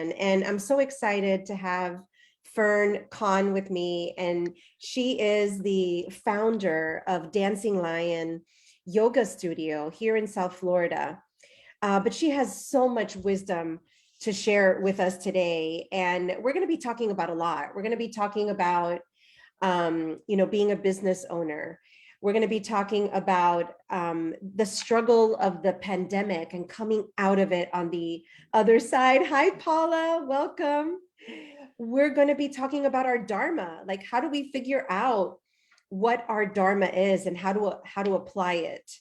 And I'm so excited to have Fern Conn with me. And she is the founder of Dancing Lion Yoga Studio here in South Florida. But she has so much wisdom to share with us today. And we're going to be talking about a lot. We're going to be talking about, being a business owner. We're going to be talking about the struggle of the pandemic and coming out of it on the other side. Hi, Paula, welcome. We're going to be talking about our Dharma, like how do we figure out what our Dharma is and how to apply it.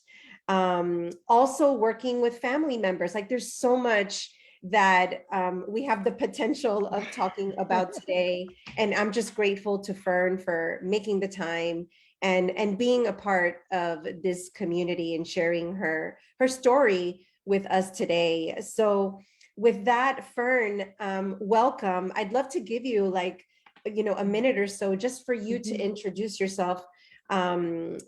Also working with family members, like there's so much that we have the potential of talking about today. And I'm just grateful to Fern for making the time and being a part of this community and sharing her story with us today. So with that, Fern, welcome. I'd love to give you a minute or so just for you to introduce yourself, dropping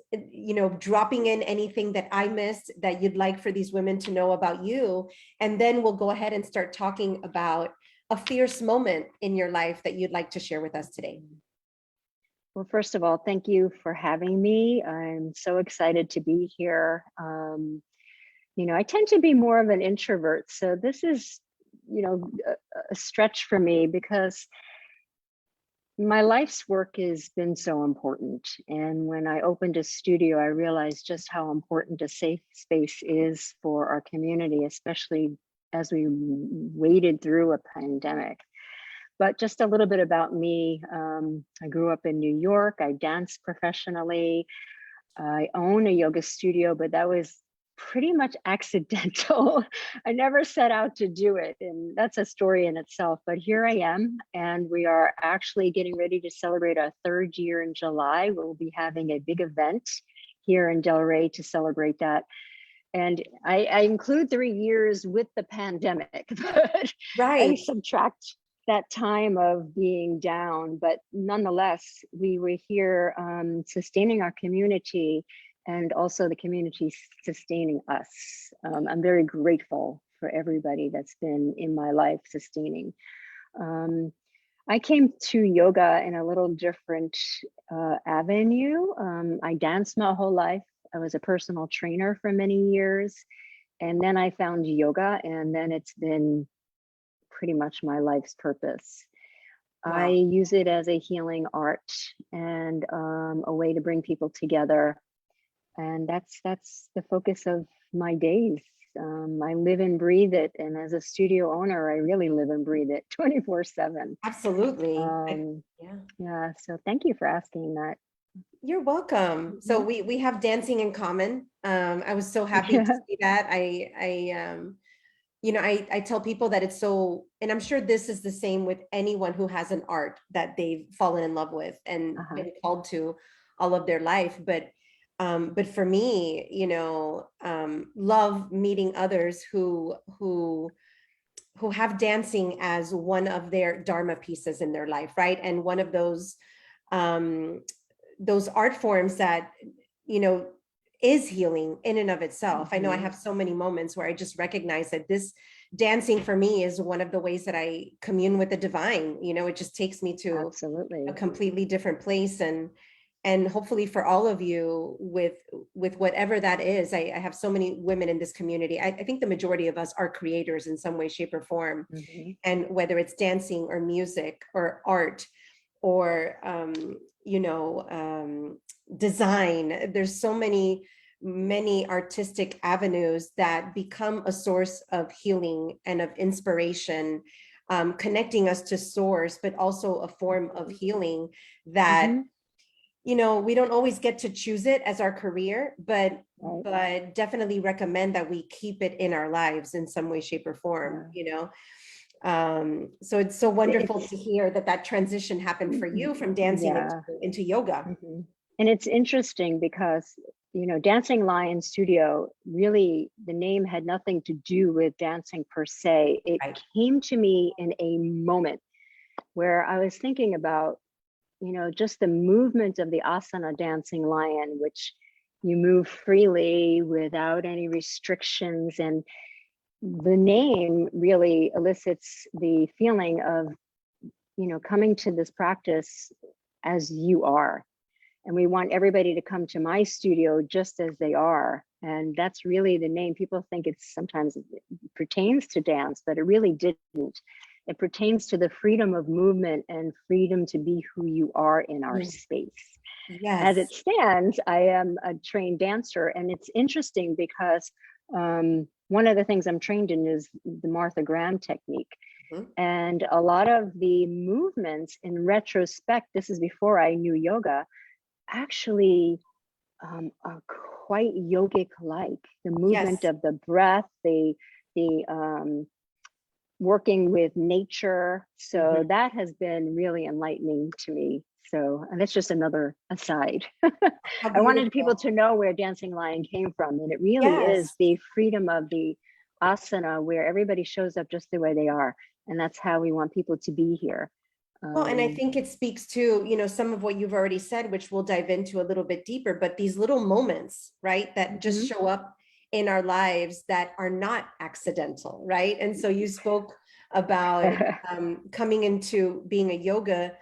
in anything that I missed that you'd like for these women to know about you. And then we'll go ahead and start talking about a fierce moment in your life that you'd like to share with us today. Well, first of all, thank you for having me. I'm so excited to be here. I tend to be more of an introvert, so this is, a stretch for me because my life's work has been so important. And when I opened a studio, I realized just how important a safe space is for our community, especially as we waded through a pandemic. But just a little bit about me. I grew up in New York. I dance professionally. I own a yoga studio, but that was pretty much accidental. I never set out to do it, and that's a story in itself. But here I am, and we are actually getting ready to celebrate our 3rd year in July. We'll be having a big event here in Delray to celebrate that. And I include 3 years with the pandemic, but Right. I subtract that time of being down, but nonetheless, we were here sustaining our community and also the community sustaining us. I'm very grateful for everybody that's been in my life sustaining. I came to yoga in a little different avenue. I danced my whole life. I was a personal trainer for many years. And then I found yoga, and then it's been pretty much my life's purpose. Wow. I use it as a healing art and a way to bring people together. And that's the focus of my days. I live and breathe it. And as a studio owner, I really live and breathe it 24/7. Absolutely. Yeah. So thank you for asking that. You're welcome. So we have dancing in common. I was so happy to see that. I tell people that it's so, and I'm sure this is the same with anyone who has an art that they've fallen in love with and been called to all of their life. But for me, love meeting others who have dancing as one of their Dharma pieces in their life, right? And one of those art forms that, is healing in and of itself. I know I have so many moments where I just recognize that this dancing for me is one of the ways that I commune with the divine. It just takes me to a completely different place. And hopefully for all of you with whatever that is, I have so many women in this community. I think the majority of us are creators in some way, shape, or form. And whether it's dancing or music or art or, design, there's so many artistic avenues that become a source of healing and of inspiration, connecting us to source, but also a form of healing that, we don't always get to choose it as our career, but definitely recommend that we keep it in our lives in some way, shape, or form, So it's so wonderful to hear that transition happened for you from dancing into yoga. And it's interesting because, Dancing Lion Studio, really the name had nothing to do with dancing per se. It came to me in a moment where I was thinking about, just the movement of the asana Dancing Lion, which you move freely without any restrictions. And the name really elicits the feeling of, you know, coming to this practice as you are. And we want everybody to come to my studio just as they are. And that's really the name. People think it's sometimes it pertains to dance, but it really didn't. It pertains to the freedom of movement and freedom to be who you are in our space. As it Yes. stands, I am a trained dancer, and it's interesting because one of the things I'm trained in is the Martha Graham technique. Mhm. And a lot of the movements in retrospect, this is before I knew yoga, actually are quite yogic-like. The movement Yes. of the breath, the working with nature. So Mhm. that has been really enlightening to me. So, and that's just another aside. How I wanted people beautiful. to know where Dancing Lion came from. And it really is Yes. the freedom of the asana where everybody shows up just the way they are. And that's how we want people to be here. Well, and I think it speaks to, some of what you've already said, which we'll dive into a little bit deeper, but these little moments, right, that just Mhm. show up in our lives that are not accidental, right? And so you spoke about coming into being a yoga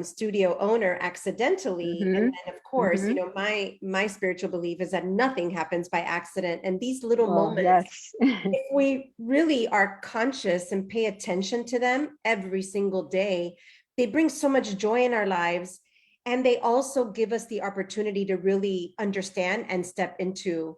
studio owner accidentally, and Mhm. then of course, Mhm. my spiritual belief is that nothing happens by accident, and these little Well, moments, yes. if we really are conscious and pay attention to them every single day, they bring so much joy in our lives. And they also give us the opportunity to really understand and step into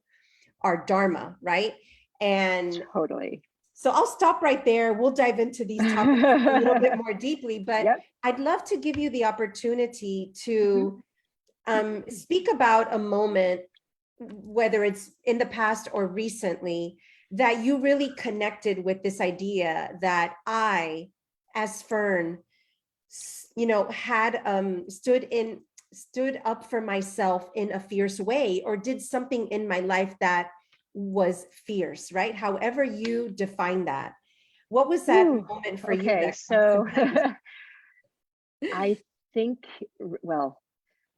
our Dharma, right? And Totally. so I'll stop right there. We'll dive into these topics a little bit more deeply, but Yep. I'd love to give you the opportunity Mhm. to speak about a moment, whether it's in the past or recently, that you really connected with this idea that I, as Fern, had stood up for myself in a fierce way, or did something in my life that was fierce, right? However you define that. What was that Ooh, moment for you okay, that comes to so mind? I think, well,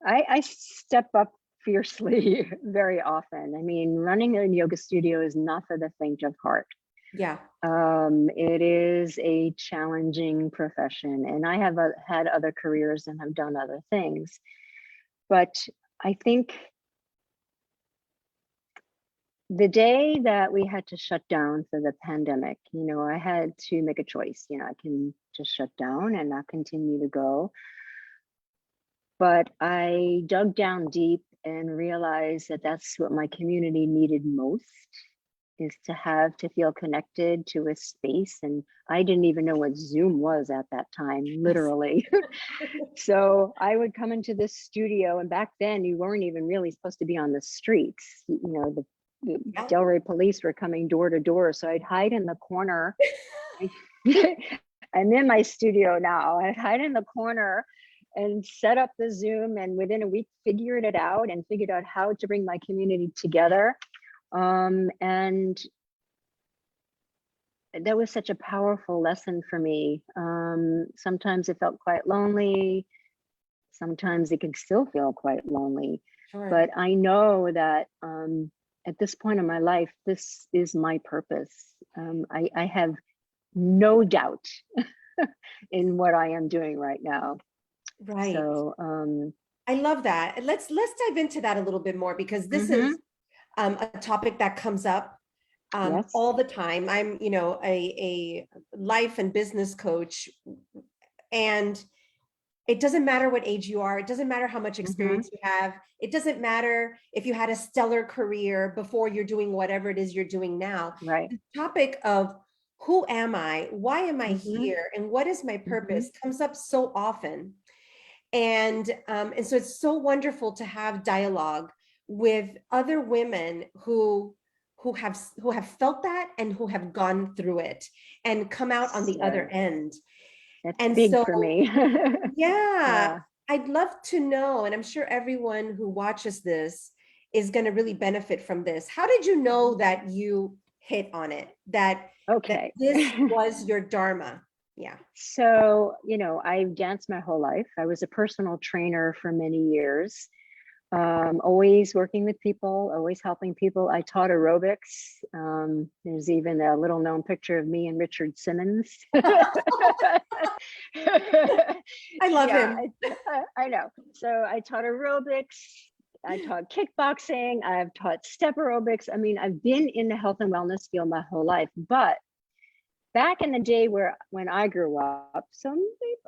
I step up fiercely very often. I mean, running a yoga studio is not for the faint of heart. Yeah. It is a challenging profession, and I have had other careers and have done other things. But I think the day that we had to shut down for the pandemic, I had to make a choice. I can just shut down and not continue to go. But I dug down deep and realized that that's what my community needed most, is to feel connected to a space. And I didn't even know what Zoom was at that time, Yes. literally. So I would come into this studio, and back then you weren't even really supposed to be on the streets. The Yeah. Delray police were coming door to door. So I'd hide in the corner. I'm in my studio now. I'd hide in the corner and set up the Zoom, and within a week figured it out and figured out how to bring my community together. And that was such a powerful lesson for me. Sometimes it felt quite lonely. Sometimes it can still feel quite lonely. Sure. But I know that at this point in my life, this is my purpose. I have no doubt in what I am doing right now. Right. So, I love that. Let's dive into that a little bit more, because this is mhm, a topic that comes up yes, all the time. I'm, a life and business coach, and it doesn't matter what age you are. It doesn't matter how much mhm, experience you have. It doesn't matter if you had a stellar career before you're doing whatever it is you're doing now. right, The topic of who am I? Why am I mhm, here? And what is my mhm, purpose comes up so often. And so it's so wonderful to have dialogue with other women who have felt that and who have gone through it and come out on the other yeah, end. that's And big so, for me. yeah, Yeah. I'd love to know, and I'm sure everyone who watches this is going to really benefit from this. How did you know Mhm. that you hit on it, that Okay. this was your Dharma? Yeah. So, I've danced my whole life. I was a personal trainer for many years. Always working with people, always helping people. I taught aerobics. There's even a little known picture of me and Richard Simmons. I love Yeah, him. I know. So I taught aerobics. I taught kickboxing. I've taught step aerobics. I mean, I've been in the health and wellness field my whole life, but back in the day when I grew up, so I'm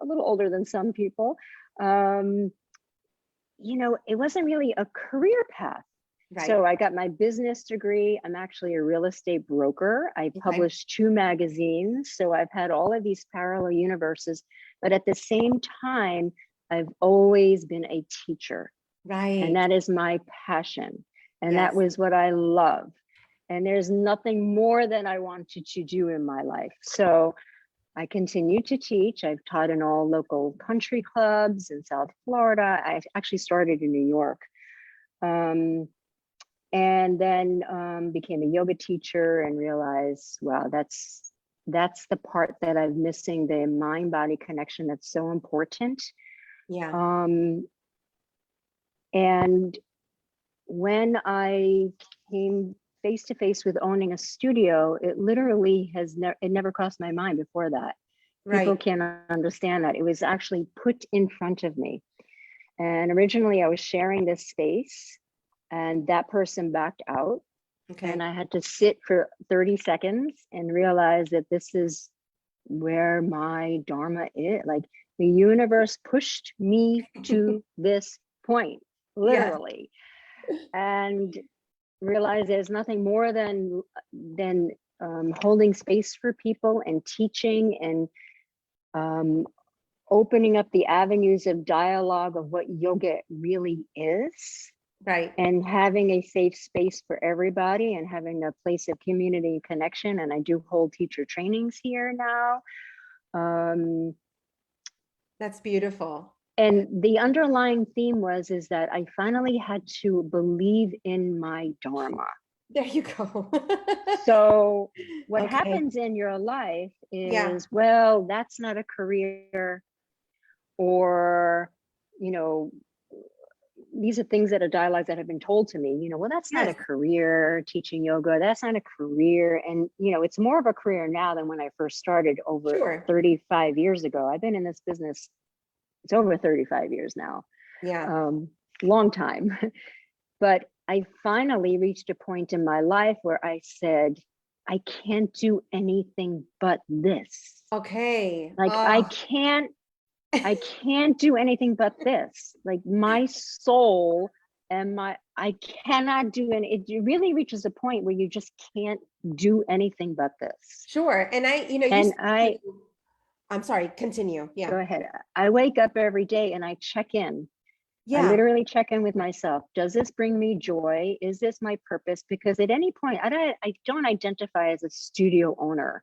a little older than some people, it wasn't really a career path. Right. So I got my business degree. I'm actually a real estate broker. I published 2 magazines. So I've had all of these parallel universes, but at the same time, I've always been a teacher. Right. And that is my passion. And Yes. that was what I love. And there's nothing more that I wanted to do in my life. So I continue to teach. I've taught in all local country clubs in South Florida. I actually started in New York. And then became a yoga teacher and realized, wow, that's the part that I'm missing, the mind-body connection that's so important. Yeah. And when I came face to face with owning a studio, it literally it never crossed my mind before that. People can't understand that. It was actually put in front of me. And originally I was sharing this space and that person backed out. Okay. And I had to sit for 30 seconds and realize that this is where my Dharma is. Like the universe pushed me to this point, literally. Yes. And realize there's nothing more than holding space for people and teaching and opening up the avenues of dialogue of what yoga really is. Right. And having a safe space for everybody and having a place of community connection. And I do hold teacher trainings here now. That's beautiful. And the underlying theme is that I finally had to believe in my Dharma. There you go. So what happens in your life is, well, that's not a career, or, these are things that are dialogues that have been told to me, well, that's not a career, teaching yoga, that's not a career. And, it's more of a career now than when I first started over 35 years ago. I've been in this business, it's over 35 years now. Yeah. Long time. But I finally reached a point in my life where I said, I can't do anything but this. Okay. Like, I can't do anything but this. Like my soul and I cannot do it really reaches a point where you just can't do anything but this. Sure. And I'm sorry, continue. Yeah. Go ahead. I wake up every day and I check in. Yeah. I literally check in with myself. Does this bring me joy? Is this my purpose? Because at any point, I don't identify as a studio owner.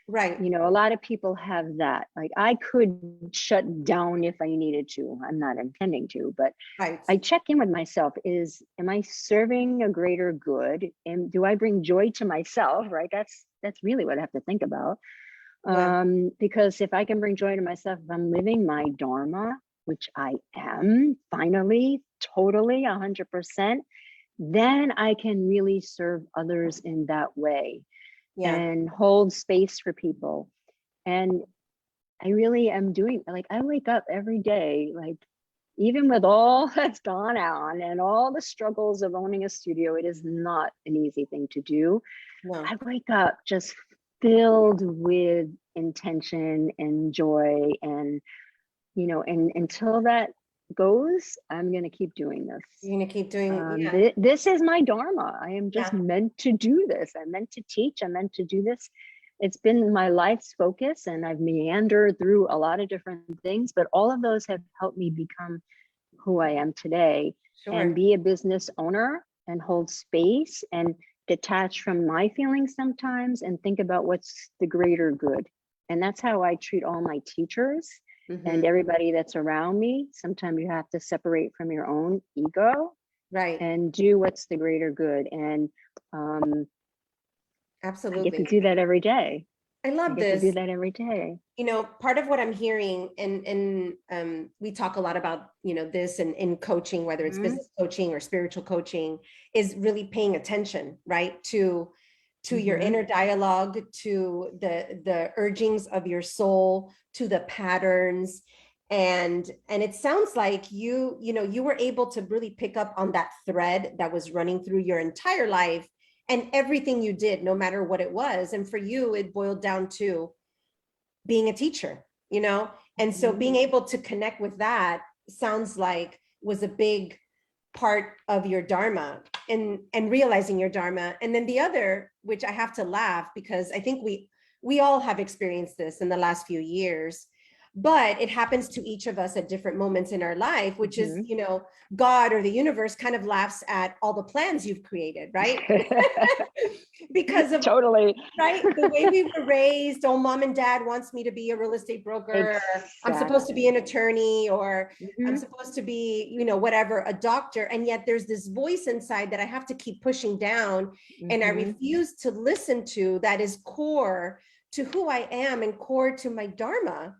Right. A lot of people have that. Like I could shut down if I needed to. I'm not intending to, but I check in with myself. Am I serving a greater good? And do I bring joy to myself? Right. That's really what I have to think about. Yeah. Because if I can bring joy to myself, if I'm living my Dharma, which I am finally, totally 100%, then I can really serve others in that way. Yeah. And hold space for people. And I really am doing, like, I wake up every day, like, even with all that's gone on and all the struggles of owning a studio, it is not an easy thing to do. No. I wake up just filled with intention and joy, and and until that goes, I'm going to keep doing this. You're going to keep doing this is my Dharma. I am just meant to do this. I'm meant to teach. I'm meant to do this. It's been my life's focus, and I've meandered through a lot of different things, but all of those have helped me become who I am today. Sure. And be a business owner and hold space and detach from my feelings sometimes and think about what's the greater good. And that's how I treat all my teachers. Mm-hmm. And everybody that's around me. Sometimes you have to separate from your own ego, right, and do what's the greater good. And absolutely, I get to do that every day. I I love get to do this. that every day. You know, part of what I'm hearing, and we talk a lot about, you know, this and in coaching, whether it's Mhm. business coaching or spiritual coaching, is really paying attention, right, to your Mhm. inner dialogue, to the urgings of your soul, to the patterns. And it sounds like you know, you were able to really pick up on that thread that was running through your entire life and everything you did, no matter what it was. And for you, it boiled down to being a teacher, you know? And so Mhm. being able to connect with that sounds like was a big part of your Dharma, and realizing your Dharma. And then the other, which I have to laugh because I think we all have experienced this in the last few years, but it happens to each of us at different moments in our life, which is, Mhm. you know, God or the universe kind of laughs at all the plans you've created, right? Because of, Totally. right, the way we were raised. Oh, mom and dad wants me to be a real estate broker, or I'm supposed to be Exactly. an attorney, or I'm Mhm. supposed to be, you know, whatever, a doctor. And yet there's this voice inside that I have to keep pushing down, and I Mhm. refuse to listen to, that is core to who I am and core to my Dharma.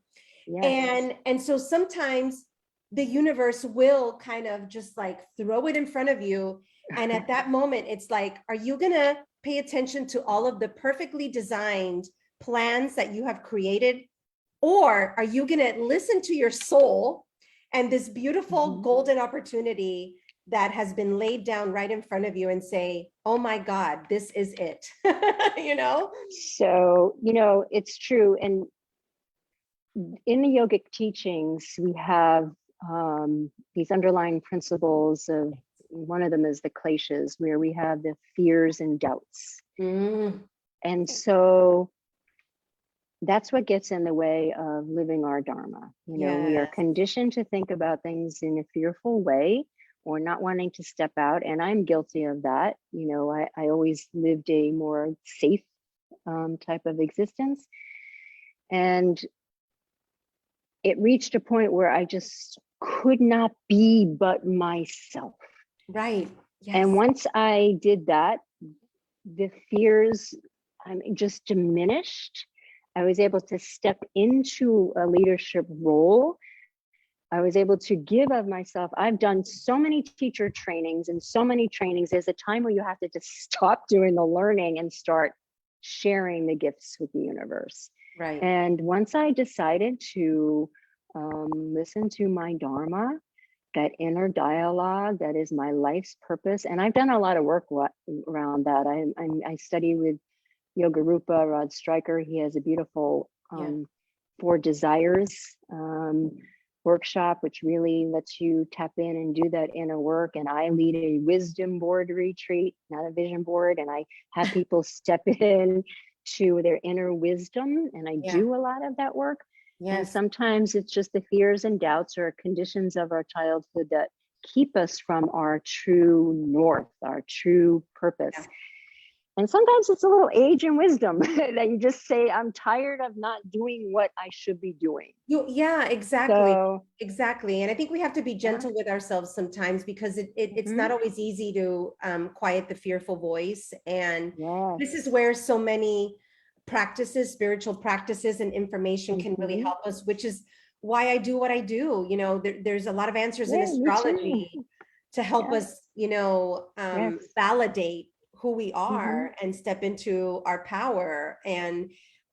Yes. And so sometimes the universe will kind of just like throw it in front of you. And at that moment, it's like, are you gonna pay attention to all of the perfectly designed plans that you have created? Or are you gonna listen to your soul and this beautiful Mhm. golden opportunity that has been laid down right in front of you and say, oh my God, this is it, you know? So, it's true. And in the yogic teachings, we have these underlying principles of, one of them is the kleshas, where we have the fears and doubts. Mm, And so that's what gets in the way of living our Dharma. We are yes. conditioned to think about things in a fearful way or not wanting to step out. And I'm guilty of that. I always lived a more safe type of existence. And it reached a point where I just could not be but myself. Right. And Yes. once I did that, the fears just diminished. I was able to step into a leadership role. I was able to give of myself. I've done so many teacher trainings and so many trainings. There's a time where you have to just stop doing the learning and start sharing the gifts with the universe. Right. And once I decided to listen to my Dharma, that inner dialogue, that is my life's purpose. And I've done a lot of work around that. I study with Yoga Rupa Rod Stryker. He has a beautiful Yeah. 4 Desires workshop, which really lets you tap in and do that inner work. And I lead a wisdom board retreat, not a vision board. And I have people step in to their inner wisdom. And I Yeah. do a lot of that work. And Yes. sometimes it's just the fears and doubts or conditions of our childhood that keep us from our true north, our true purpose. Yeah. And sometimes it's a little age and wisdom that you just say, I'm tired of not doing what I should be doing. Yeah, exactly. So, Exactly. And I think we have to be yeah. gentle with ourselves sometimes, because it's Mhm. not always easy to quiet the fearful voice. And this is Yes. where so many practices, spiritual practices, and information can really Mhm. help us, which is why I do what I do. You know, there's a lot of answers in Yeah, me too. astrology to help Yeah. us, you know, Yes. validate who we Mhm. are and step into our power,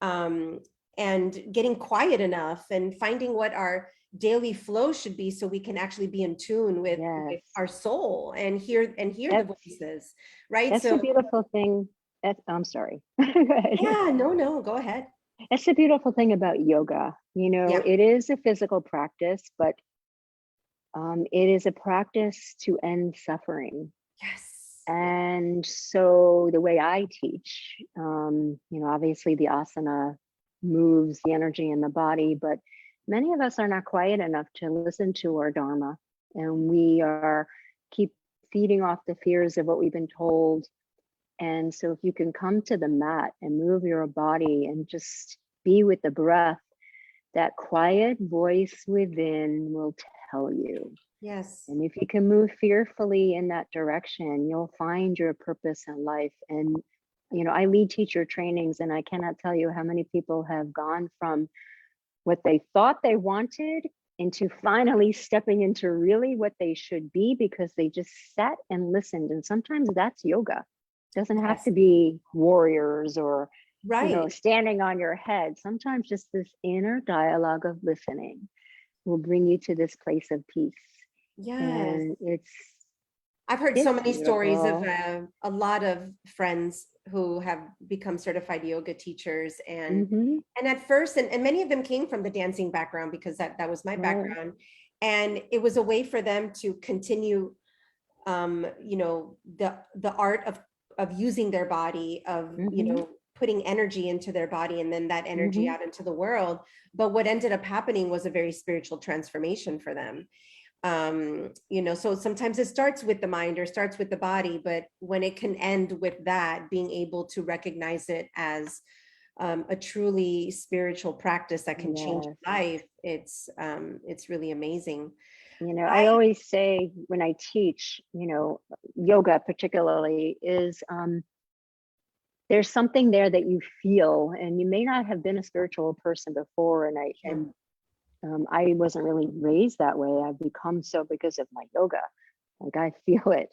um, and getting quiet enough and finding what our daily flow should be, so we can actually be in tune with Yes. our soul and hear the That's voices, right? that's the So beautiful thing. I'm sorry. Go ahead. yeah, no, go ahead. That's the beautiful thing about yoga. Yeah. It is a physical practice, but it is a practice to end suffering. Yes. Yeah. And so the way I teach, obviously the asana moves the energy in the body, but many of us are not quiet enough to listen to our Dharma. And we are keep feeding off the fears of what we've been told. And so if you can come to the mat and move your body and just be with the breath, that quiet voice within will tell you. Yes. And if you can move fearfully in that direction, you'll find your purpose in life. And I lead teacher trainings, and I cannot tell you how many people have gone from what they thought they wanted into finally stepping into really what they should be, because they just sat and listened. And sometimes that's yoga. It doesn't have Yes. to be warriors or, Right. standing on your head. Sometimes just this inner dialogue of listening will bring you to this place of peace. Yes. And I've heard so it's many stories of beautiful. a lot of friends who have become certified yoga teachers, Hmm. and at first, and many of them came from the dancing background, because that was my Right. background, and it was a way for them to continue, the art of using their body, of Hmm. putting energy into their body, and then that energy Hmm. out into the world. But what ended up happening was a very spiritual transformation for them. So sometimes it starts with the mind or starts with the body, but when it can end with that, being able to recognize it as a truly spiritual practice that can change Yes. life, it's really amazing. I always say when I teach, yoga particularly is, there's something there that you feel, and you may not have been a spiritual person before. I wasn't really raised that way. I've become so because of my yoga. Like, I feel it.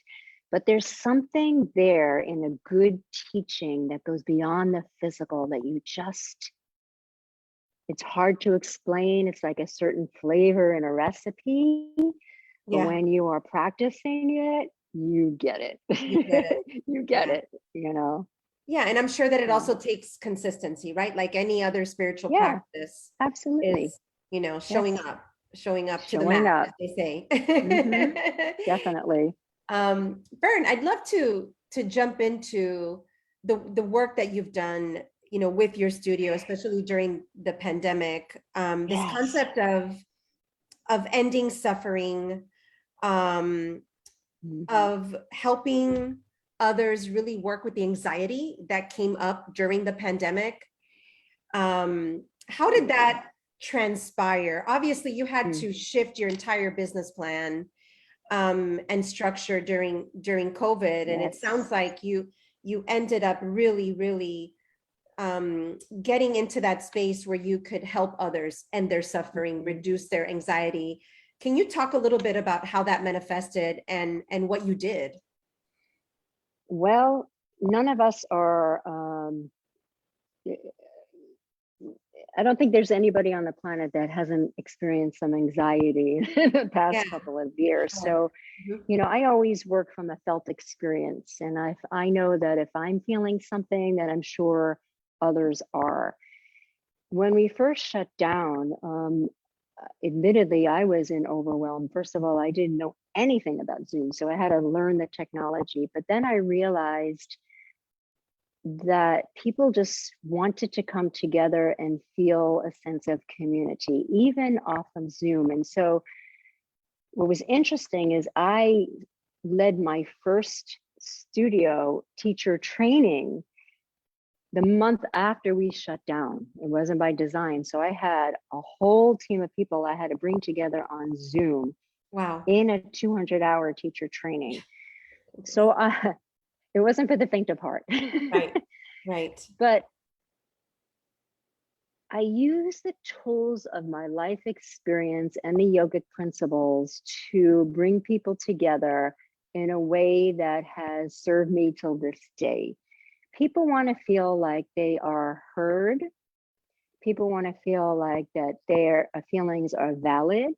But there's something there in a good teaching that goes beyond the physical, that it's hard to explain. It's like a certain flavor in a recipe, but Yeah, when you are practicing it, you get it. you get it. You get Yeah. it. Yeah, and I'm sure that it So, also takes consistency, right? Like any other spiritual yeah, practice absolutely. is, Yes, showing up to the showing mat, up. as they Hmm. say. Definitely. Fern, I'd love to jump into the work that you've done, with your studio, especially during the pandemic. This Yes. concept of ending suffering, um, Hmm. of helping others really work with the anxiety that came up during the pandemic. How did Yeah. that transpire? Obviously, you had Mm. to shift your entire business plan, and structure during COVID, and it Yes. sounds like you ended up really, really getting into that space where you could help others end their suffering, Mhm. reduce their anxiety. Can you talk a little bit about how that manifested and what you did? Well, none of us are, I don't think there's anybody on the planet that hasn't experienced some anxiety in the Yeah, past couple of years. sure. So, Mhm. I always work from a felt experience. And I know that if I'm feeling something, that I'm sure others are. When we first shut down, admittedly, I was in overwhelm. First of all, I didn't know anything about Zoom, so I had to learn the technology. But then I realized that people just wanted to come together and feel a sense of community, even off of Zoom. And so, what was interesting is I led my first studio teacher training the month after we shut down. It wasn't by design. So I had a whole team of people I had to bring together on Zoom Wow. in a 200-hour teacher training. So it wasn't for the faint of heart. Right, right. But I use the tools of my life experience and the yogic principles to bring people together in a way that has served me till this day. People want to feel like they are heard. People want to feel like that their feelings are valid.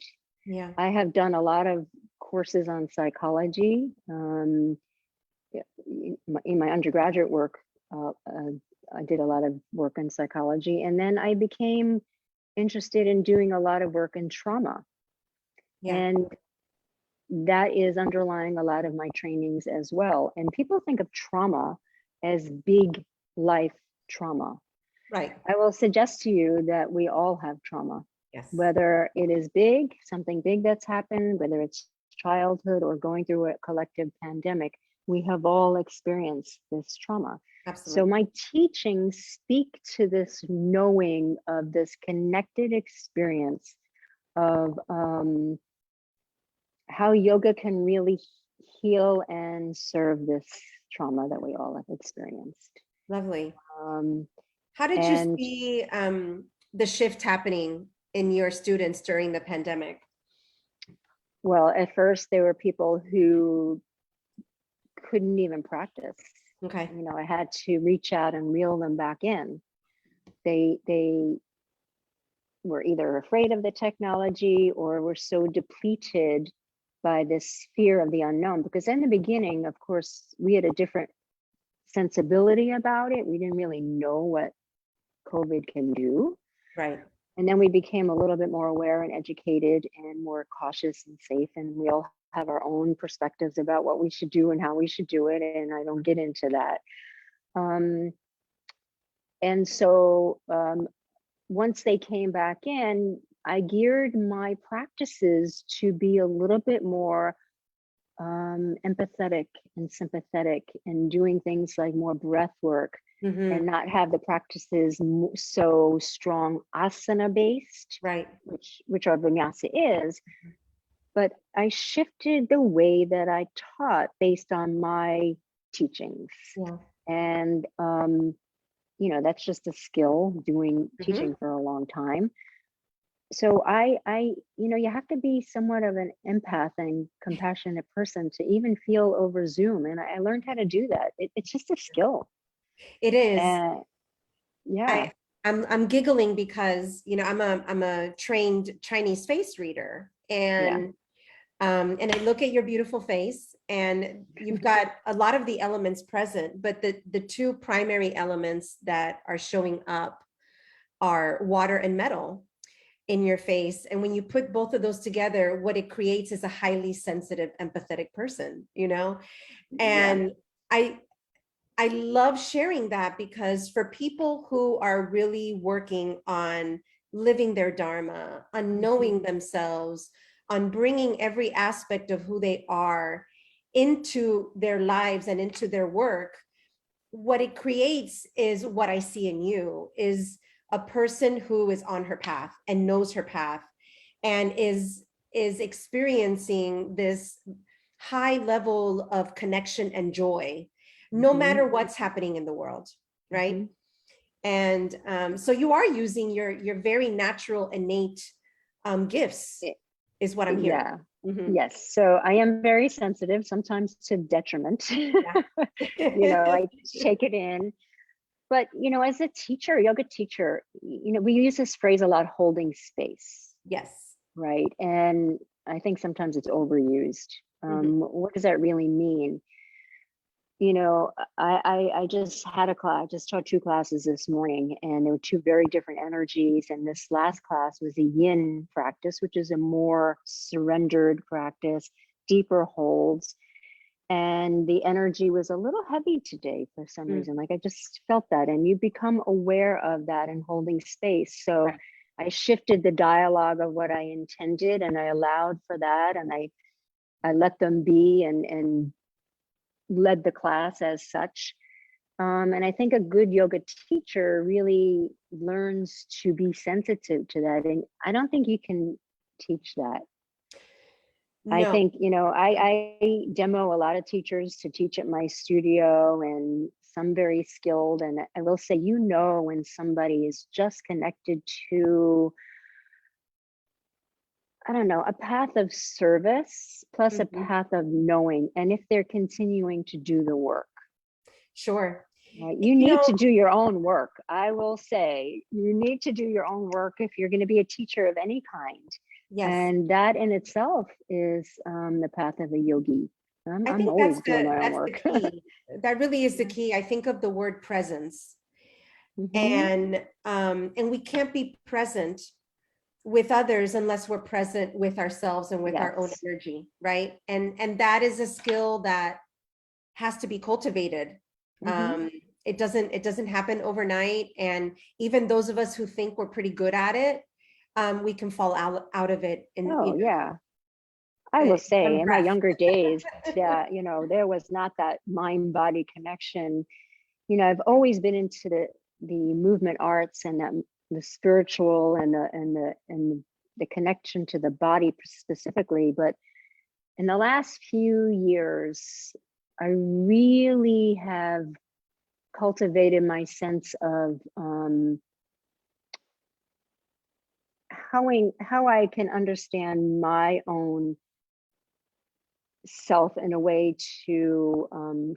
Yeah. I have done a lot of courses on psychology. In my undergraduate work, I did a lot of work in psychology, and then I became interested in doing a lot of work in trauma. Yeah. And that is underlying a lot of my trainings as well. And people think of trauma as big life trauma. Right. I will suggest to you that we all have trauma, Yes. whether it is big, something big that's happened, whether it's childhood or going through a collective pandemic, we have all experienced this trauma. So Absolutely. my teachings speak to this knowing of this connected experience of how yoga can really heal and serve this trauma that we all have experienced. Lovely. Um, How did you and see the shift happening in your students during the pandemic? well, at first there were people who couldn't even practice. Okay. You know, I had to reach out and reel them back in. They were either afraid of the technology or were so depleted by this fear of the unknown. Because in the beginning, of course, we had a different sensibility about it. We didn't really know what COVID can do. Right. And then we became a little bit more aware and educated and more cautious and safe. And we all have our own perspectives about what we should do and how we should do it. And I don't get into that. And so once they came back in, I geared my practices to be a little bit more empathetic and sympathetic, and doing things like more breath work, Mm-hmm. and not have the practices so strong asana based, Right. which our vinyasa is. But I shifted the way that I taught based on my teachings. Yeah. And you know, that's just a skill, doing teaching Mm-hmm. for a long time. So you know, you have to be somewhat of an empath and compassionate person to even feel over Zoom. And I learned how to do that. It's just a skill. It is. And yeah, I I'm giggling because, you know, I'm a trained Chinese face reader, yeah. and I look at your beautiful face, and you've got a lot of the elements present, but the two primary elements that are showing up are water and metal in your face. And when you put both of those together, what it creates is a highly sensitive, empathetic person, you know? Yeah. And I I love sharing that, because for people who are really working on living their Dharma, on knowing themselves, on bringing every aspect of who they are into their lives and into their work, what it creates is what I see in you is a person who is on her path and knows her path, and is experiencing this high level of connection and joy, no Mm-hmm. matter what's happening in the world, right? Mm-hmm. And so you are using your very natural, innate gifts, is what I'm hearing. Yeah. Mhm. Yes. So I am very sensitive, sometimes to detriment. You know, Yeah. I take it in. But, you know, as a teacher, yoga teacher, you know, we use this phrase a lot, holding space, Yes. right? And I think sometimes it's overused. Mhm. What does that really mean? You know, I just had a class, I just taught two classes this morning, and there were two very different energies. And this last class was a yin practice, which is a more surrendered practice, deeper holds. And the energy was a little heavy today for some Mm. reason. Like I just felt that, and you become aware of that and holding space. So Right. I shifted the dialogue of what I intended, and I allowed for that, and I let them be, and led the class as such. And I think a good yoga teacher really learns to be sensitive to that. And I don't think you can teach that. I No. think, you know, I demo a lot of teachers to teach at my studio, and some very skilled. And I will say, you know, when somebody is just connected to, I don't know, a path of service plus a Mhm. path of knowing, and if they're continuing to do the work. Sure. Right? You You need know, to do your own work. I will say, you need to do your own work if you're going to be a teacher of any kind. yes. And that in itself is the path of a yogi. I I'm think always doing my own that's the work. key. That really is the Yeah. key. I think of the word presence, Hmm. and we can't be present with others unless we're present with ourselves and with our own Yes. energy, right? And that is a skill that has to be cultivated. Hmm. Um, it doesn't happen overnight, and even those of us who think we're pretty good at it, we can fall out of it in, Oh, yeah. I will say, one in my breath. younger days, yeah, you know, there was not that mind body connection. You know, I've always been into the movement arts, and that the spiritual, and the connection to the body specifically. But in the last few years, I really have cultivated my sense of how I can understand my own self in a way to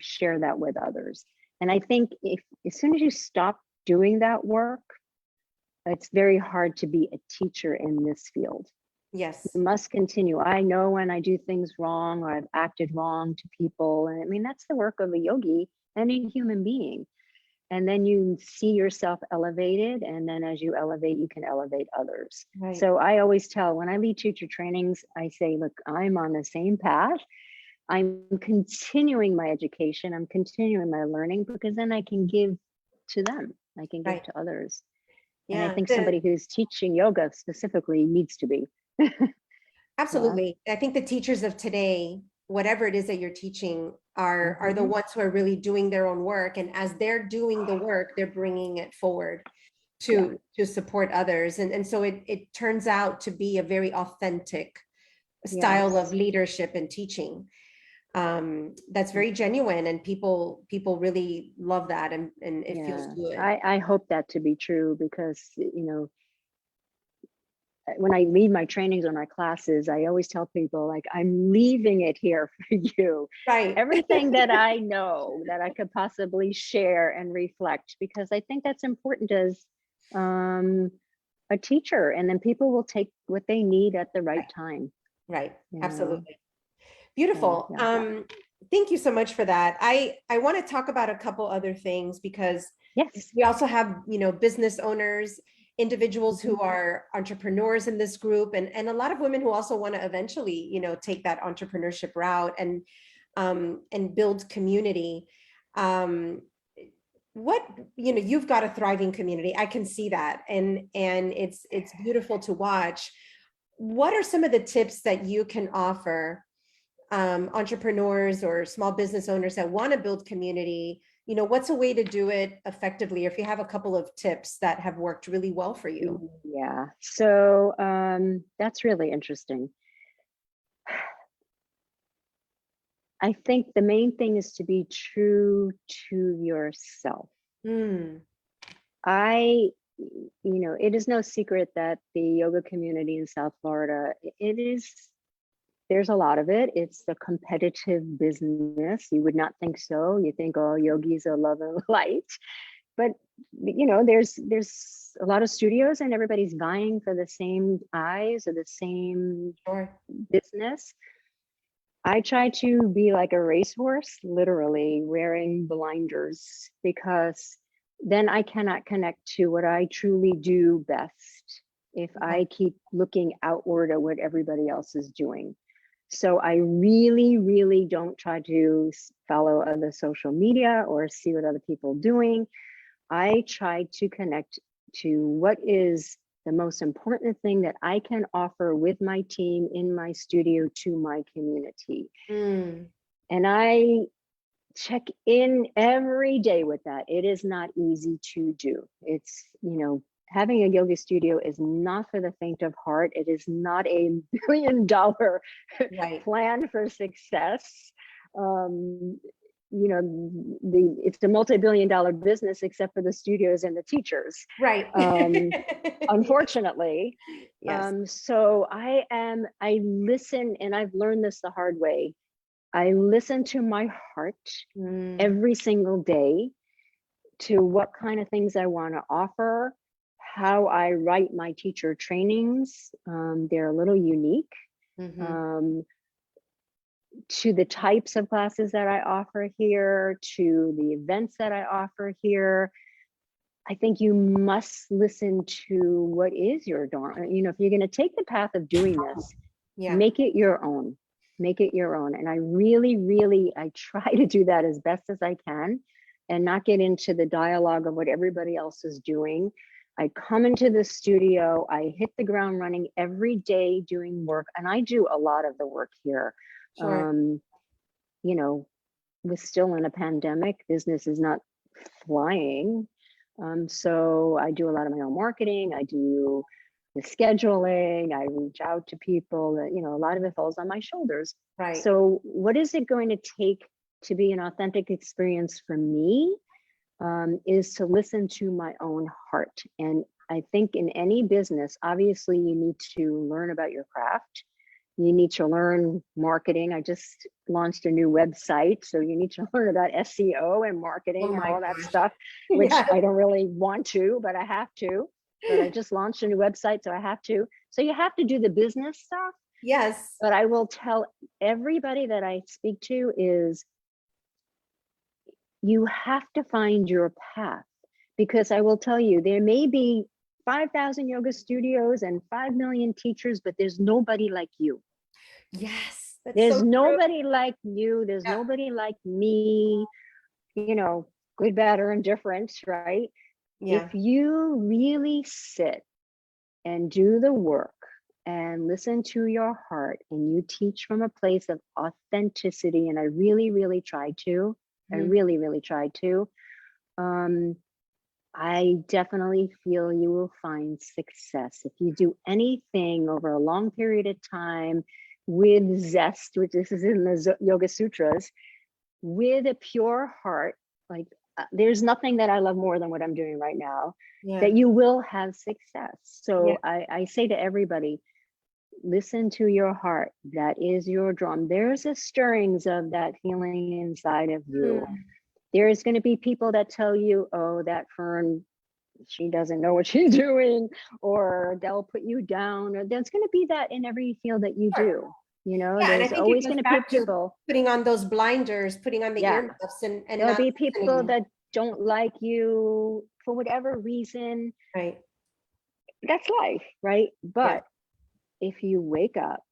share that with others. And I think if as soon as you stop doing that work, it's very hard to be a teacher in this field. Yes. You must continue. I know when I do things wrong or I've acted wrong to people. And I mean, that's the work of a yogi and a human being. And then you see yourself elevated. And then as you elevate, you can elevate others. Right. So I always tell when I lead teacher trainings, I say, look, I'm on the same path. I'm continuing my education. I'm continuing my learning because then I can give to them. I can give Right. to others. And I Yeah. think somebody who's teaching yoga specifically needs to be. Absolutely. I think the teachers of today, whatever it is that you're teaching, are the ones who are really doing their own work. And as they're doing the work, they're bringing it forward to support others. And so it turns out to be a very authentic style of leadership and teaching. That's very genuine, and people really love that, and it feels good. I hope that to be true because, you know, when I lead my trainings or my classes, I always tell people like, I'm leaving it here for you. Right. Everything that I know that I could possibly share and reflect, because I think that's important as a teacher, and then people will take what they need at the right time. Right. You know? Absolutely. Beautiful. Yeah. Thank you so much for that. I want to talk about a couple other things because Yes. we also have, you know, business owners, individuals who are entrepreneurs in this group, and a lot of women who also want to eventually, you know, take that entrepreneurship route and build community. What, you know, you've got a thriving community. I can see that, and it's beautiful to watch. What are some of the tips that you can offer entrepreneurs or small business owners that want to build community? You know, what's a way to do it effectively? Or if you have a couple of tips that have worked really well for you. Yeah. So that's really interesting. I think the main thing is to be true to yourself. Mm. You know, it is no secret that the yoga community in South Florida, there's a lot of it. It's the competitive business. You would not think so. You think, oh, yogis are love and light. But, you know, there's a lot of studios and everybody's vying for the same eyes or the same business. I try to be like a racehorse, literally wearing blinders, because then I cannot connect to what I truly do best if I keep looking outward at what everybody else is doing. So I really, really don't try to follow other social media or see what other people are doing. I try to connect to what is the most important thing that I can offer with my team in my studio to my community. Mm. And I check in every day with that. It is not easy to do. It's, you know, having a yoga studio is not for the faint of heart. It is not a $1 billion plan for success. You know, it's a multi-billion-dollar business, except for the studios and the teachers. Right. Unfortunately. Yes. So I listen, and I've learned this the hard way. I listen to my heart every single day to what kind of things I want to offer, how I write my teacher trainings. They're a little unique. To the types of classes that I offer here, to the events that I offer here. I think you must listen to what is your Dharma. You know, if you're going to take the path of doing this, make it your own. Make it your own. And I really, really, I try to do that as best as I can and not get into the dialogue of what everybody else is doing. I come into the studio, I hit the ground running every day doing work, and I do a lot of the work here. You know, we're still in a pandemic, business is not flying. So I do a lot of my own marketing, I do the scheduling, I reach out to people that, you know, a lot of it falls on my shoulders. So what is it going to take to be an authentic experience for me? is to listen to my own heart. And I think in any business, obviously you need to learn about your craft. You need to learn marketing. I just launched a new website, so you need to learn about SEO and marketing Oh and my all that gosh. stuff, which Yes. I don't really want to, but I have to. But I just launched a new website, so I have to. So you have to do the business stuff. Yes. But I will tell everybody that I speak to is you have to find your path, because I will tell you, there may be 5,000 yoga studios and 5 million teachers, but there's nobody like you. Yes. That's There's so true. nobody like you. There's Yeah. nobody like me, you know, good, bad, or indifferent, right? Yeah. If you really sit and do the work and listen to your heart and you teach from a place of authenticity, and I really, really try to, I Mhm. really, really try to, um, I definitely feel you will find success if you do anything over a long period of time with zest, which this is in the Yoga Sutras, with a pure heart. Like there's nothing that I love more than what I'm doing right now, Yeah. that you will have success. Yeah. So I say to everybody, listen to your heart. That is your drum. There's a stirrings of that feeling inside of you. Mm. There's going to be people that tell you, oh, that Fern, she doesn't know what she's doing, or they'll put you down, or there's going to be that in every field that you Sure. do. You know, Yeah. And I there's think it always goes going to be back to people. putting on those blinders, putting on the Yeah, earmuffs and there'll not be people listening. that don't like you for whatever reason. Right. That's life, right? Yeah. But if you wake up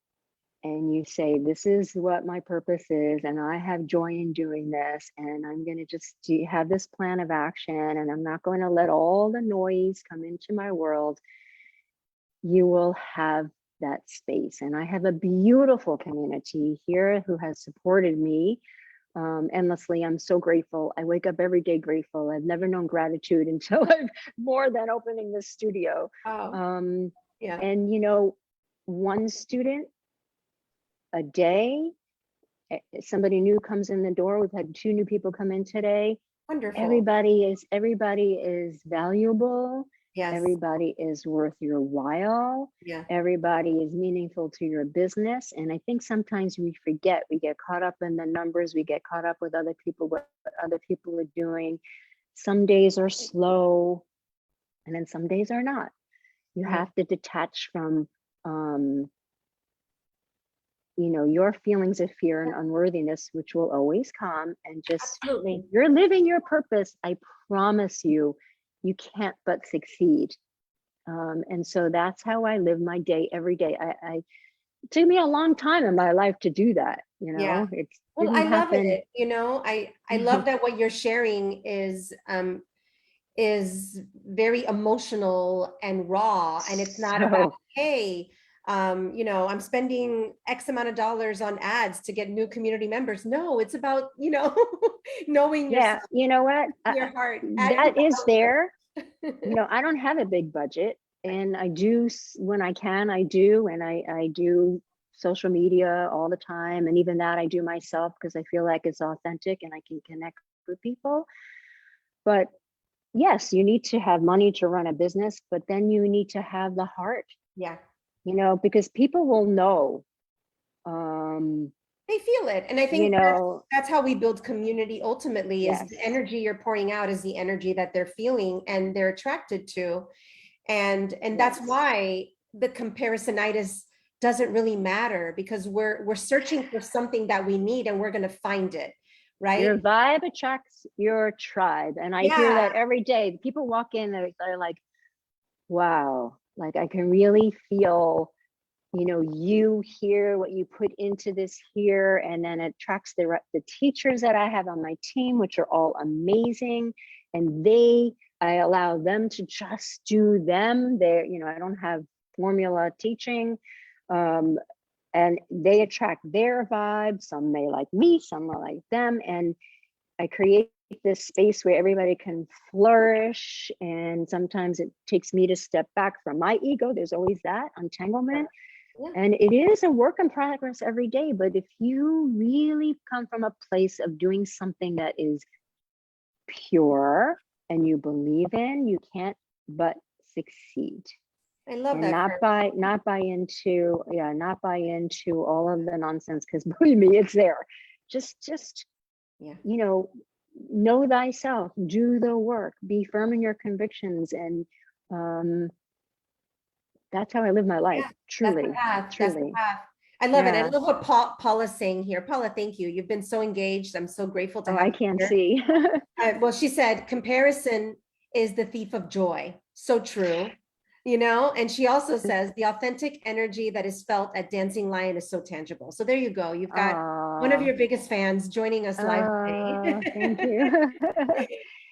and you say, this is what my purpose is, and I have joy in doing this, and I'm going to just have this plan of action, and I'm not going to let all the noise come into my world, you will have that space. And I have a beautiful community here who has supported me endlessly. I'm so grateful. I wake up every day grateful. I've never known gratitude until I've more than opening this studio. Oh, Um, yeah. and you know, one student a day, somebody new comes in the door. We've had 2 new people come in today. Wonderful. Everybody is valuable. Yes. Everybody is worth your while. Yeah. Everybody is meaningful to your business. And I think sometimes we forget, we get caught up in the numbers, we get caught up with other people, what other people are doing. Some days are slow, and then some days are not. You Yeah. have to detach from you know, your feelings of fear and unworthiness, which will always come, and just, if Absolutely. you're living your purpose, I promise you, you can't but succeed. And so that's how I live my day every day. It took me a long time in my life to do that. You Yeah. know, it Well, didn't I love happen. it. I love that what you're sharing is very emotional and raw, and it's not about, So hey, I'm spending X amount of dollars on ads to get new community members. No, it's about, knowing yeah, yourself, you know what? your heart, adding That is there. You value. know, I don't have a big budget, Right. and I do when I can, I do, and I do social media all the time, and even that I do myself because I feel like it's authentic and I can connect with people. But yes, you need to have money to run a business, but then you need to have the heart, Yeah. you know, because people will know. Um, They feel it. And I you think know, that's how we build community ultimately, is the yes, energy you're pouring out is the energy that they're feeling and they're attracted to. And that's yes. why the comparisonitis doesn't really matter, because we're searching for something that we need and we're going to find it, Your right? vibe attracts your tribe. And I hear Yeah. that every day. People walk in, they're like, wow, like I can really feel, you know, you hear what you put into this here, and then it attracts the teachers that I have on my team, which are all amazing. And I allow them to just do them. They're, you know, I don't have formula teaching. Um, and they attract their vibe. Some may like me, some may like them. And I create this space where everybody can flourish. And sometimes it takes me to step back from my ego. There's always that entanglement. Yeah. And it is a work in progress every day. But if you really come from a place of doing something that is pure and you believe in, you can't but succeed. I love And that. not buy into all of the nonsense, because believe me, it's there. Just Yeah. Know thyself, do the work, be firm in your convictions, and that's how I live my life. Yeah, that's the Truly, path. That's the truly. path. I love it. I Yeah. love what Paula's saying here. Paula, thank you. You've been so engaged. I'm so grateful to Oh, have I you can't here. see. Well, she said comparison is the thief of joy. So true. And she also says the authentic energy that is felt at Dancing Lion is so tangible. So there you go. You've got one of Oh, your biggest fans joining us live today. thank you.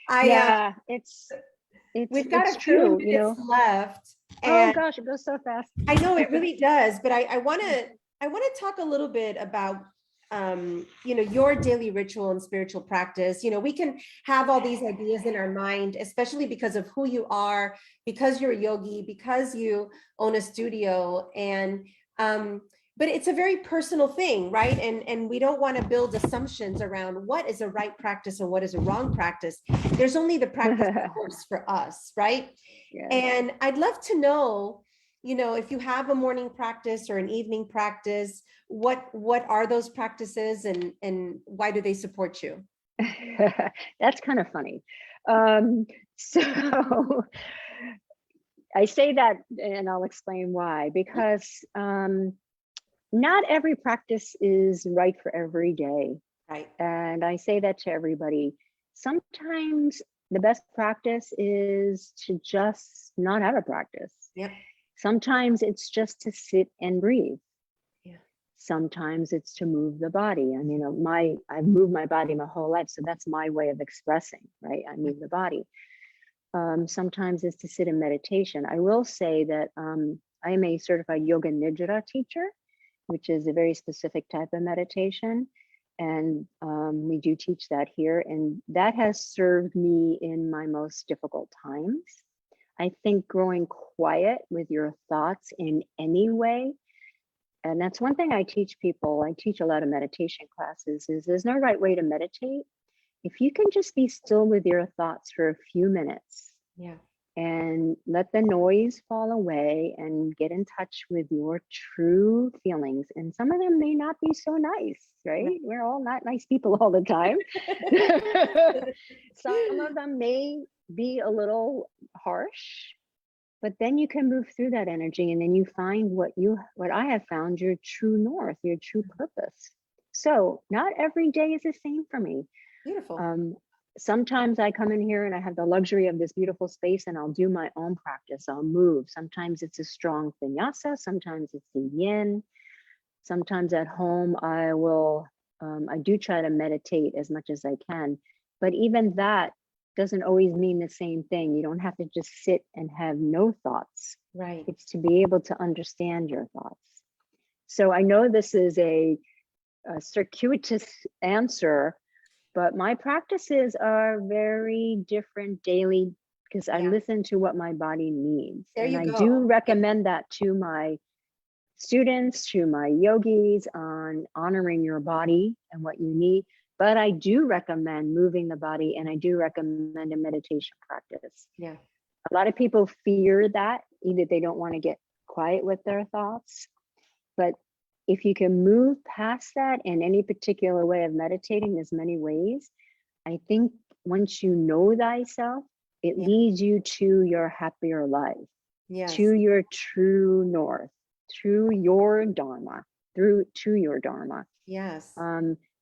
I Yeah, We've got it's a few true, minutes left, Oh and gosh, it goes so fast. I know it really does, but I want to talk a little bit about your daily ritual and spiritual practice. We can have all these ideas in our mind, especially because of who you are, because you're a yogi, because you own a studio, and but it's a very personal thing, right? And we don't want to build assumptions around what is a right practice and what is a wrong practice. There's only the practice that works for us, right? Yes. And I'd love to know, if you have a morning practice or an evening practice, what are those practices, and why do they support you? That's kind of funny. So I say that, and I'll explain why, because not every practice is right for every day. Right. And I say that to everybody. Sometimes the best practice is to just not have a practice. Yep. Sometimes it's just to sit and breathe. Yeah. Sometimes it's to move the body. And I've moved my body my whole life, so that's my way of expressing, right? I move the body. Sometimes it's to sit in meditation. I will say that I am a certified yoga nidra teacher, which is a very specific type of meditation. And we do teach that here. And that has served me in my most difficult times. I think growing quiet with your thoughts in any way, and that's one thing I teach people. I teach a lot of meditation classes, is there's no right way to meditate. If you can just be still with your thoughts for a few minutes, Yeah, and let the noise fall away and get in touch with your true feelings. And some of them may not be so nice, right? We're all not nice people all the time. Some of them may be a little harsh, but then you can move through that energy, and then you find what I have found, your true north, your true purpose. So not every day is the same for me. beautiful. Sometimes I come in here and I have the luxury of this beautiful space, and I'll do my own practice. I'll move. Sometimes it's a strong vinyasa. Sometimes it's the yin. Sometimes at home, I do try to meditate as much as I can, but even that doesn't always mean the same thing. You don't have to just sit and have no thoughts. Right. It's to be able to understand your thoughts. So I know this is a circuitous answer, but my practices are very different daily, because I listen to what my body needs. There and you I go. do recommend that to my students, to my yogis, on honoring your body and what you need. But I do recommend moving the body, and I do recommend a meditation practice. Yeah. A lot of people fear that, either they don't want to get quiet with their thoughts, but if you can move past that in any particular way of meditating, there's many ways. I think once you know thyself, it leads you to your happier life, to your true north, through your Dharma, to your Dharma. Yes.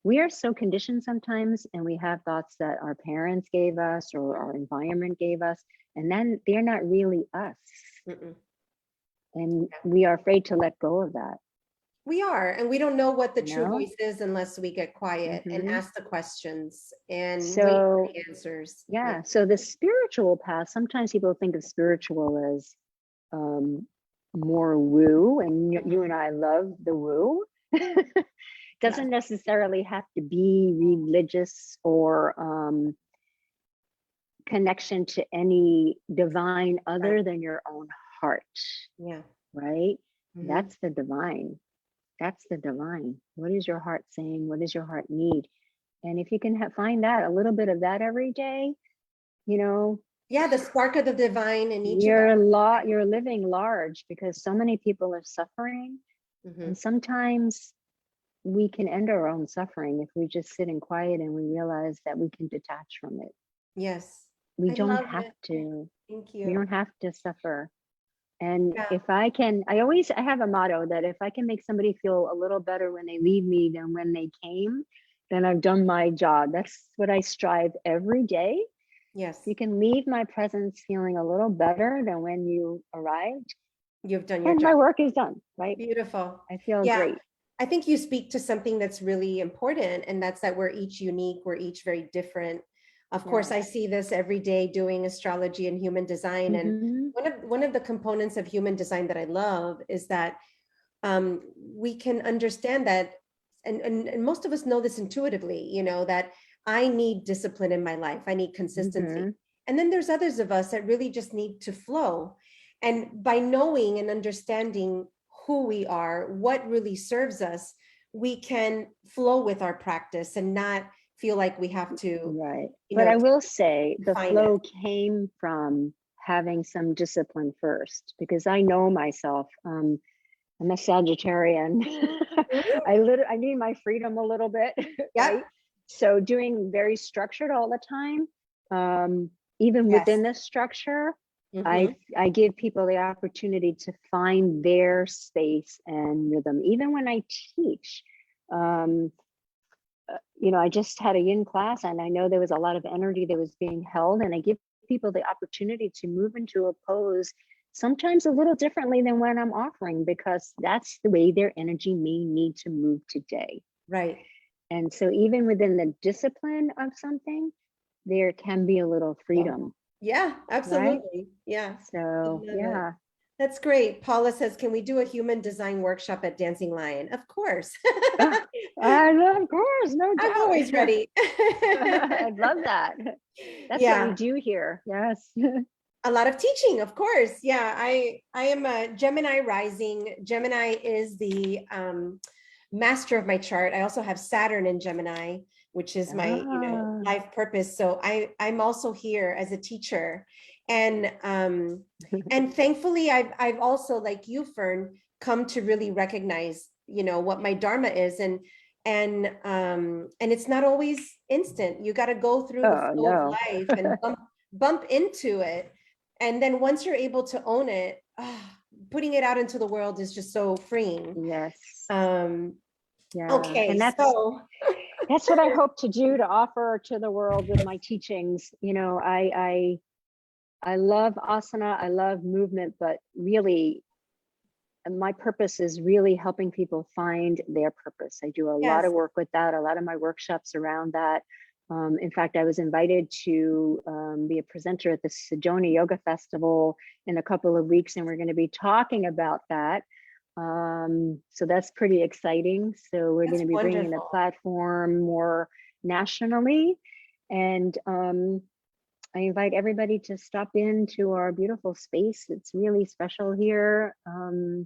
We are so conditioned sometimes, and we have thoughts that our parents gave us or our environment gave us, and then they're not really us. Mm-mm. And we are afraid to let go of that. We are, and we don't know what the true voice is unless we get quiet and Mhm. ask the questions and wait So, for the answers. yeah, so the spiritual path, sometimes people think of spiritual as more woo, and you and I love the woo. Doesn't necessarily have to be religious or connection to any divine other than your own heart. Yeah. Right? Mhm. That's the divine. That's the divine. What is your heart saying? What does your heart need? And if you can find that, a little bit of that every day, you know, Yeah, the spark of the divine in each of us. you're living large, because so many people are suffering. Mhm. And sometimes we can end our own suffering if we just sit in quiet and we realize that we can detach from it. Yes, We I don't love have it. to. Thank We don't you. have to suffer. And Yeah. if I have a motto that if I can make somebody feel a little better when they leave me than when they came, then I've done my job. That's what I strive every day. Yes, If you can leave my presence feeling a little better than when you arrived, you've done your then job. my work is done, right? Beautiful. I feel Yeah, great. I think you speak to something that's really important, and that's that we're each unique, we're each very different. Of course, Yes. I see this every day doing astrology and human design. And Mhm. one of the components of human design that I love is that we can understand that, and most of us know this intuitively, that I need discipline in my life, I need consistency. Mhm. And then there's others of us that really just need to flow. And by knowing and understanding who we are, what really serves us, we can flow with our practice and not feel like we have to, Right. But I will say the define it. flow came from having some discipline first, because I know myself. I'm a Sagittarian. Mhm. I need my freedom a little bit, right? Yep. So doing very structured all the time, even Yes. within the structure, Mhm. I give people the opportunity to find their space and rhythm. Even when I teach, um, I just had a yin class, and I know there was a lot of energy that was being held, and I give people the opportunity to move into a pose sometimes a little differently than what I'm offering, because that's the way their energy may need to move today. Right. And so even within the discipline of something, there can be a little freedom, Yeah, right? absolutely. Yeah. I So love it. yeah. That's great. Paula says, can we do a human design workshop at Dancing Lion? Of course. Ah, I love, of course, no I'm always doubt. ready. I'd love that. That's what we Yeah, do here. Yes. a lot of teaching, of course. Yeah, I am a Gemini rising. Gemini is the master of my chart. I also have Saturn in Gemini, which is my, Ah. life purpose. So I'm also here as a teacher. And thankfully I've also, like you, Fern, come to really recognize, what my Dharma is. And it's not always instant. You got to go through the Oh flow of no. life and bump into it. And then once you're able to own it, putting it out into the world is just so freeing. Yes. Um, Yeah. okay, And so that's what I hope to do, to offer to the world with my teachings. I love asana, I love movement, but really my purpose is really helping people find their purpose. I do a lot of yes, work with that, a lot of my workshops around that. In fact, I was invited to be a presenter at the Sedona Yoga Festival in a couple of weeks, and we're going to be talking about that. So that's pretty exciting. So we're going that's to be bringing the wonderful. platform more nationally. And I invite everybody to stop into our beautiful space. It's really special here. Our teachers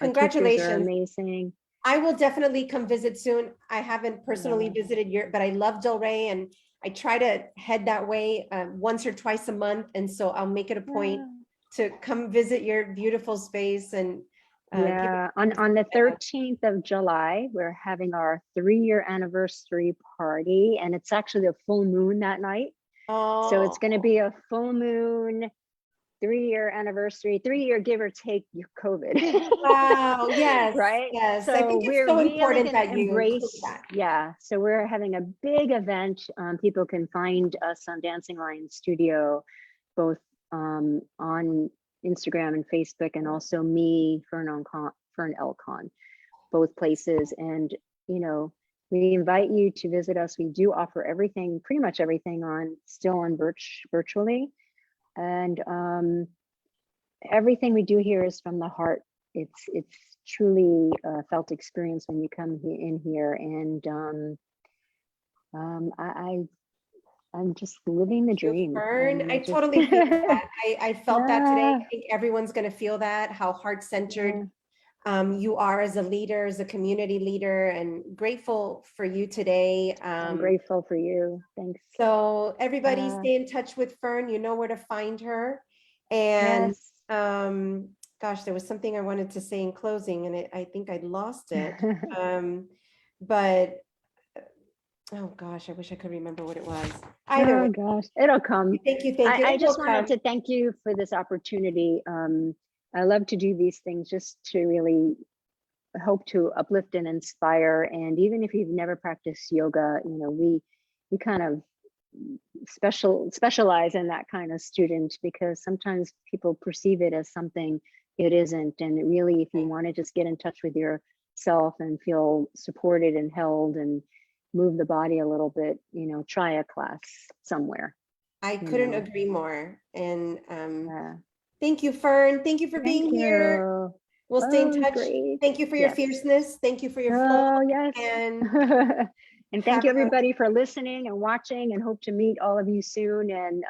are Congratulations. amazing. I will definitely come visit soon. I haven't personally Uh, visited Europe, but I love Delray, and I try to head that way once or twice a month. And so I'll make it a point yeah. to come visit your beautiful space and give Yeah, on the 13th of July, we're having our 3-year anniversary party, and it's actually a full moon that night. So Oh, it's going to be a full moon, 3-year anniversary, 3-year give or take your COVID, wow. Yes, right? yes. I So think it's we're so really important going to that you include embrace, that. yeah. So we're having a big event. People can find us on Dancing Lion Studio, both on Instagram and Facebook, and also me, Fern Con, both places. And we invite you to visit us. We do offer everything, pretty much everything, on virtually, and everything we do here is from the heart. It's truly a felt experience when you come in here, and I'm just living the You, dream. Fern. I Just totally feel that. I felt that today. yeah, I think everyone's going to feel that, how heart-centered yeah, you are as a leader, as a community leader, and grateful for you today. I'm grateful for you. Thanks. So everybody stay in touch with Fern. You know where to find her. And Yes. gosh, there was something I wanted to say in closing, and I think I lost it. But oh gosh, I wish I could remember what it was. Either way, Oh gosh, it'll come. thank you, thank you. I It will just wanted come. to thank you for this opportunity. I love to do these things just to really hope to uplift and inspire. And even if you've never practiced yoga, you know, we kind of specialize in that kind of student, because sometimes people perceive it as something it isn't. And it really, if you want to just get in touch with yourself and feel supported and held and move the body a little bit, you know, try a class somewhere. I couldn't agree more. And Yeah. thank you, Fern. Thank you for being Thank here. you. We'll stay in Oh, touch. great. Thank you for your Yes. fierceness. Thank you for your flow. Oh, yes. And And thank have you a everybody for listening and watching, and hope to meet all of you soon. And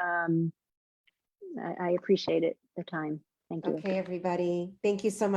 I appreciate it, the time. Thank you. okay, everybody. Thank you so much.